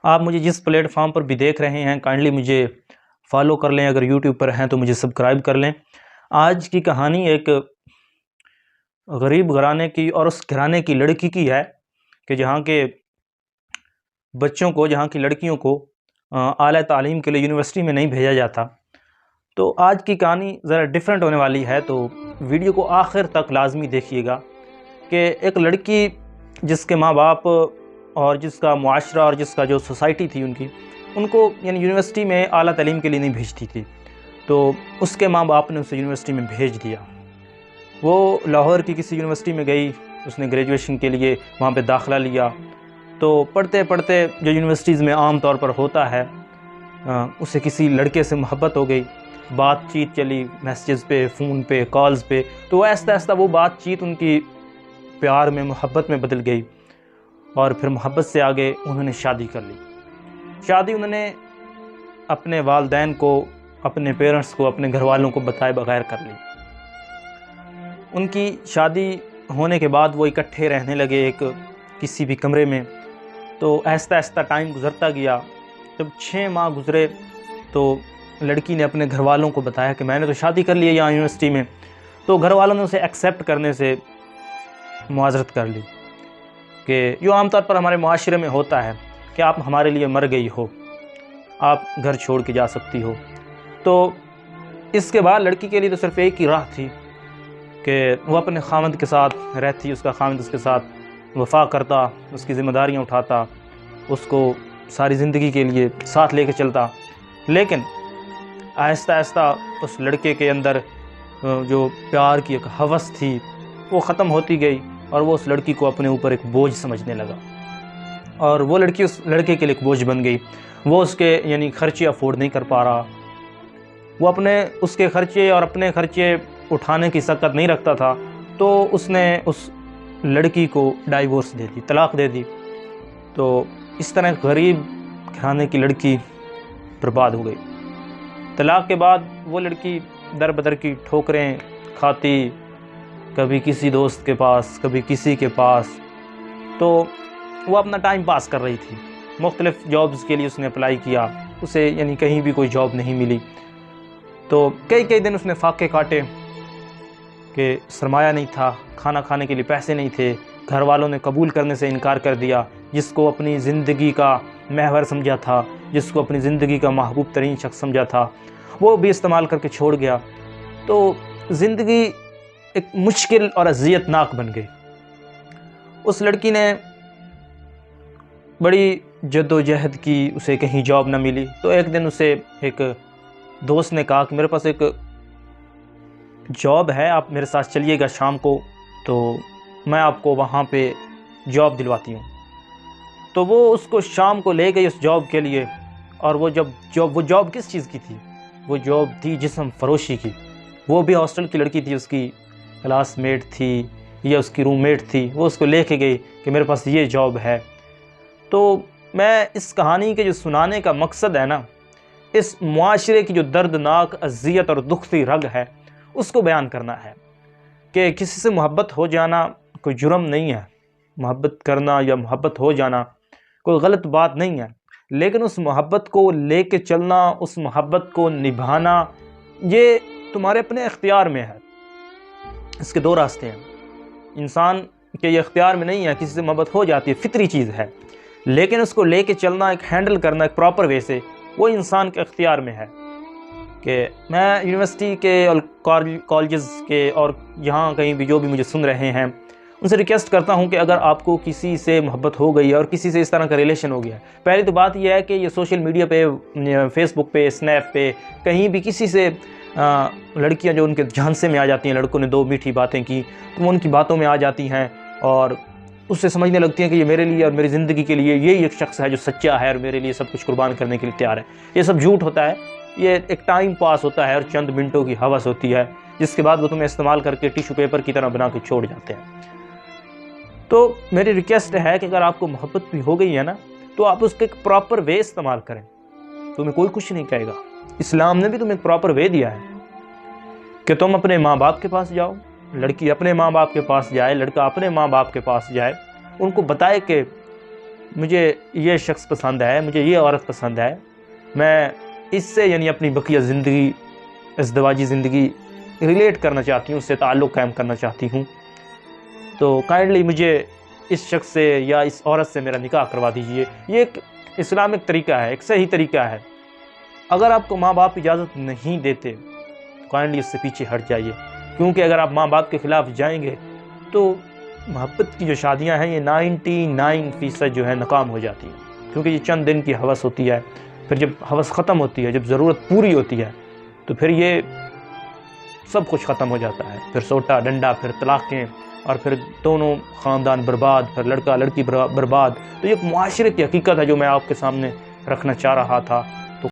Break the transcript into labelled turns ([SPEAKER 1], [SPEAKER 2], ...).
[SPEAKER 1] آپ مجھے جس پلیٹ فارم پر بھی دیکھ رہے ہیں کائنڈلی مجھے فالو کر لیں، اگر یوٹیوب پر ہیں تو مجھے سبسکرائب کر لیں۔ آج کی کہانی ایک غریب گھرانے کی اور اس گھرانے کی لڑکی کی ہے کہ جہاں کے بچوں کو، جہاں کی لڑکیوں کو اعلیٰ تعلیم کے لیے یونیورسٹی میں نہیں بھیجا جاتا۔ تو آج کی کہانی ذرا ڈیفرنٹ ہونے والی ہے، تو ویڈیو کو آخر تک لازمی دیکھیے گا کہ ایک لڑکی جس کے ماں باپ اور جس کا معاشرہ اور جس کا جو سوسائٹی تھی ان کو یعنی یونیورسٹی میں اعلیٰ تعلیم کے لیے نہیں بھیجتی تھی، تو اس کے ماں باپ نے اسے یونیورسٹی میں بھیج دیا۔ وہ لاہور کی کسی یونیورسٹی میں گئی، اس نے گریجویشن کے لیے وہاں پہ داخلہ لیا۔ تو پڑھتے پڑھتے جو یونیورسٹیز میں عام طور پر ہوتا ہے، اسے کسی لڑکے سے محبت ہو گئی، بات چیت چلی میسیجز پہ، فون پہ، کالز پہ، تو آہستہ آہستہ وہ بات چیت ان کی پیار میں، محبت میں بدل گئی، اور پھر محبت سے آگے انہوں نے شادی کر لی۔ شادی انہوں نے اپنے والدین کو، اپنے پیرنٹس کو، اپنے گھر والوں کو بتائے بغیر کر لی۔ ان کی شادی ہونے کے بعد وہ اکٹھے رہنے لگے ایک کسی بھی کمرے میں۔ تو آہستہ آہستہ ٹائم گزرتا گیا۔ جب 6 ماہ گزرے تو لڑکی نے اپنے گھر والوں کو بتایا کہ میں نے تو شادی کر لی ہے یہاں یونیورسٹی میں۔ تو گھر والوں نے اسے ایکسیپٹ کرنے سے معذرت کر لی کہ جو عام طور پر ہمارے معاشرے میں ہوتا ہے کہ آپ ہمارے لیے مر گئی ہو، آپ گھر چھوڑ کے جا سکتی ہو۔ تو اس کے بعد لڑکی کے لیے تو صرف ایک ہی راہ تھی کہ وہ اپنے خاوند کے ساتھ رہتی، اس کا خاوند اس کے ساتھ وفا کرتا، اس کی ذمہ داریاں اٹھاتا، اس کو ساری زندگی کے لیے ساتھ لے کے چلتا۔ لیکن آہستہ آہستہ اس لڑکے کے اندر جو پیار کی ایک ہوس تھی وہ ختم ہوتی گئی، اور وہ اس لڑکی کو اپنے اوپر ایک بوجھ سمجھنے لگا، اور وہ لڑکی اس لڑکے کے لیے ایک بوجھ بن گئی۔ وہ اس کے یعنی خرچے افورڈ نہیں کر پا رہا، وہ اس کے خرچے اور اپنے خرچے اٹھانے کی سکت نہیں رکھتا تھا، تو اس نے اس لڑکی کو ڈائیورس دے دی، طلاق دے دی۔ تو اس طرح غریب گھرانے کی لڑکی برباد ہو گئی۔ طلاق کے بعد وہ لڑکی در بدر کی ٹھوکریں کھاتی، کبھی کسی دوست کے پاس، کبھی کسی کے پاس۔ تو وہ اپنا ٹائم پاس کر رہی تھی، مختلف جابز کے لیے اس نے اپلائی کیا، اسے یعنی کہیں بھی کوئی جاب نہیں ملی۔ تو کئی دن اس نے فاقے کاٹے کہ سرمایہ نہیں تھا، کھانا کھانے کے لیے پیسے نہیں تھے، گھر والوں نے قبول کرنے سے انکار کر دیا، جس کو اپنی زندگی کا محور سمجھا تھا، جس کو اپنی زندگی کا محبوب ترین شخص سمجھا تھا، وہ بھی استعمال کر کے چھوڑ گیا۔ تو زندگی ایک مشکل اور اذیت ناک بن گئی۔ اس لڑکی نے بڑی جد و جہد کی، اسے کہیں جاب نہ ملی۔ تو ایک دن اسے ایک دوست نے کہا کہ میرے پاس ایک جاب ہے، آپ میرے ساتھ چلیے گا شام کو، تو میں آپ کو وہاں پہ جاب دلواتی ہوں۔ تو وہ اس کو شام کو لے گئی اس جاب کے لیے، اور وہ جاب کس چیز کی تھی؟ وہ جاب تھی جسم فروشی کی۔ وہ بھی ہاسٹل کی لڑکی تھی، اس کی کلاس میٹ تھی یا اس کی روم میٹ تھی، وہ اس کو لے کے گئی کہ میرے پاس یہ جاب ہے۔ تو میں اس کہانی کے جو سنانے کا مقصد ہے نا، اس معاشرے کی جو دردناک اذیت اور دکھتی رگ ہے، اس کو بیان کرنا ہے کہ کسی سے محبت ہو جانا کوئی جرم نہیں ہے، محبت کرنا یا محبت ہو جانا کوئی غلط بات نہیں ہے، لیکن اس محبت کو لے کے چلنا، اس محبت کو نبھانا، یہ تمہارے اپنے اختیار میں ہے۔ اس کے 2 راستے ہیں۔ انسان کے یہ اختیار میں نہیں ہے، کسی سے محبت ہو جاتی ہے، فطری چیز ہے، لیکن اس کو لے کے چلنا، ایک ہینڈل کرنا ایک پراپر وے سے، وہ انسان کے اختیار میں ہے۔ کہ میں یونیورسٹی کے اور کالجز کے اور یہاں کہیں بھی جو بھی مجھے سن رہے ہیں، ان سے ریکویسٹ کرتا ہوں کہ اگر آپ کو کسی سے محبت ہو گئی ہے اور کسی سے اس طرح کا ریلیشن ہو گیا ہے، پہلی تو بات یہ ہے کہ یہ سوشل میڈیا پہ، فیس بک پہ، اسنیپ پہ، کہیں بھی کسی سے لڑکیاں جو ان کے جھانسے میں آ جاتی ہیں، لڑکوں نے 2 میٹھی باتیں کی تو وہ ان کی باتوں میں آ جاتی ہیں، اور اس سے سمجھنے لگتی ہیں کہ یہ میرے لیے اور میری زندگی کے لیے یہی ایک شخص ہے جو سچا ہے اور میرے لیے سب کچھ قربان کرنے کے لیے تیار ہے۔ یہ سب جھوٹ ہوتا ہے، یہ ایک ٹائم پاس ہوتا ہے اور چند منٹوں کی ہوس ہوتی ہے، جس کے بعد وہ تمہیں استعمال کر کے ٹیشو پیپر کی طرح بنا کے چھوڑ جاتے ہیں۔ تو میری ریکویسٹ ہے کہ اگر آپ کو محبت بھی ہو گئی ہے نا، تو آپ اس کا ایک پراپر وے استعمال کریں، تمہیں کوئی کچھ نہیں کہے گا۔ اسلام نے بھی تمہیں ایک پراپر وے دیا ہے کہ تم اپنے ماں باپ کے پاس جاؤ، لڑکی اپنے ماں باپ کے پاس جائے، لڑکا اپنے ماں باپ کے پاس جائے، ان کو بتائے کہ مجھے یہ شخص پسند ہے، مجھے یہ عورت پسند ہے، میں اس سے یعنی اپنی بقیہ زندگی، ازدواجی زندگی ریلیٹ کرنا چاہتی ہوں، اس سے تعلق قائم کرنا چاہتی ہوں، تو کائنڈلی مجھے اس شخص سے یا اس عورت سے میرا نکاح کروا دیجئے۔ یہ ایک اسلامک طریقہ ہے، ایک صحیح طریقہ ہے۔ اگر آپ کو ماں باپ اجازت نہیں دیتے تو کائنڈلی اس سے پیچھے ہٹ جائیے، کیونکہ اگر آپ ماں باپ کے خلاف جائیں گے تو محبت کی جو شادیاں ہیں یہ 99% جو ہے ناکام ہو جاتی ہیں، کیونکہ یہ چند دن کی ہوس ہوتی ہے، پھر جب ہوس ختم ہوتی ہے، جب ضرورت پوری ہوتی ہے تو پھر یہ سب کچھ ختم ہو جاتا ہے، پھر سوٹا ڈنڈا، پھر طلاقیں، اور پھر دونوں خاندان برباد، پھر لڑکا لڑکی برباد۔ تو یہ ایک معاشرے کی حقیقت ہے جو میں آپ کے سامنے رکھنا چاہ رہا تھا۔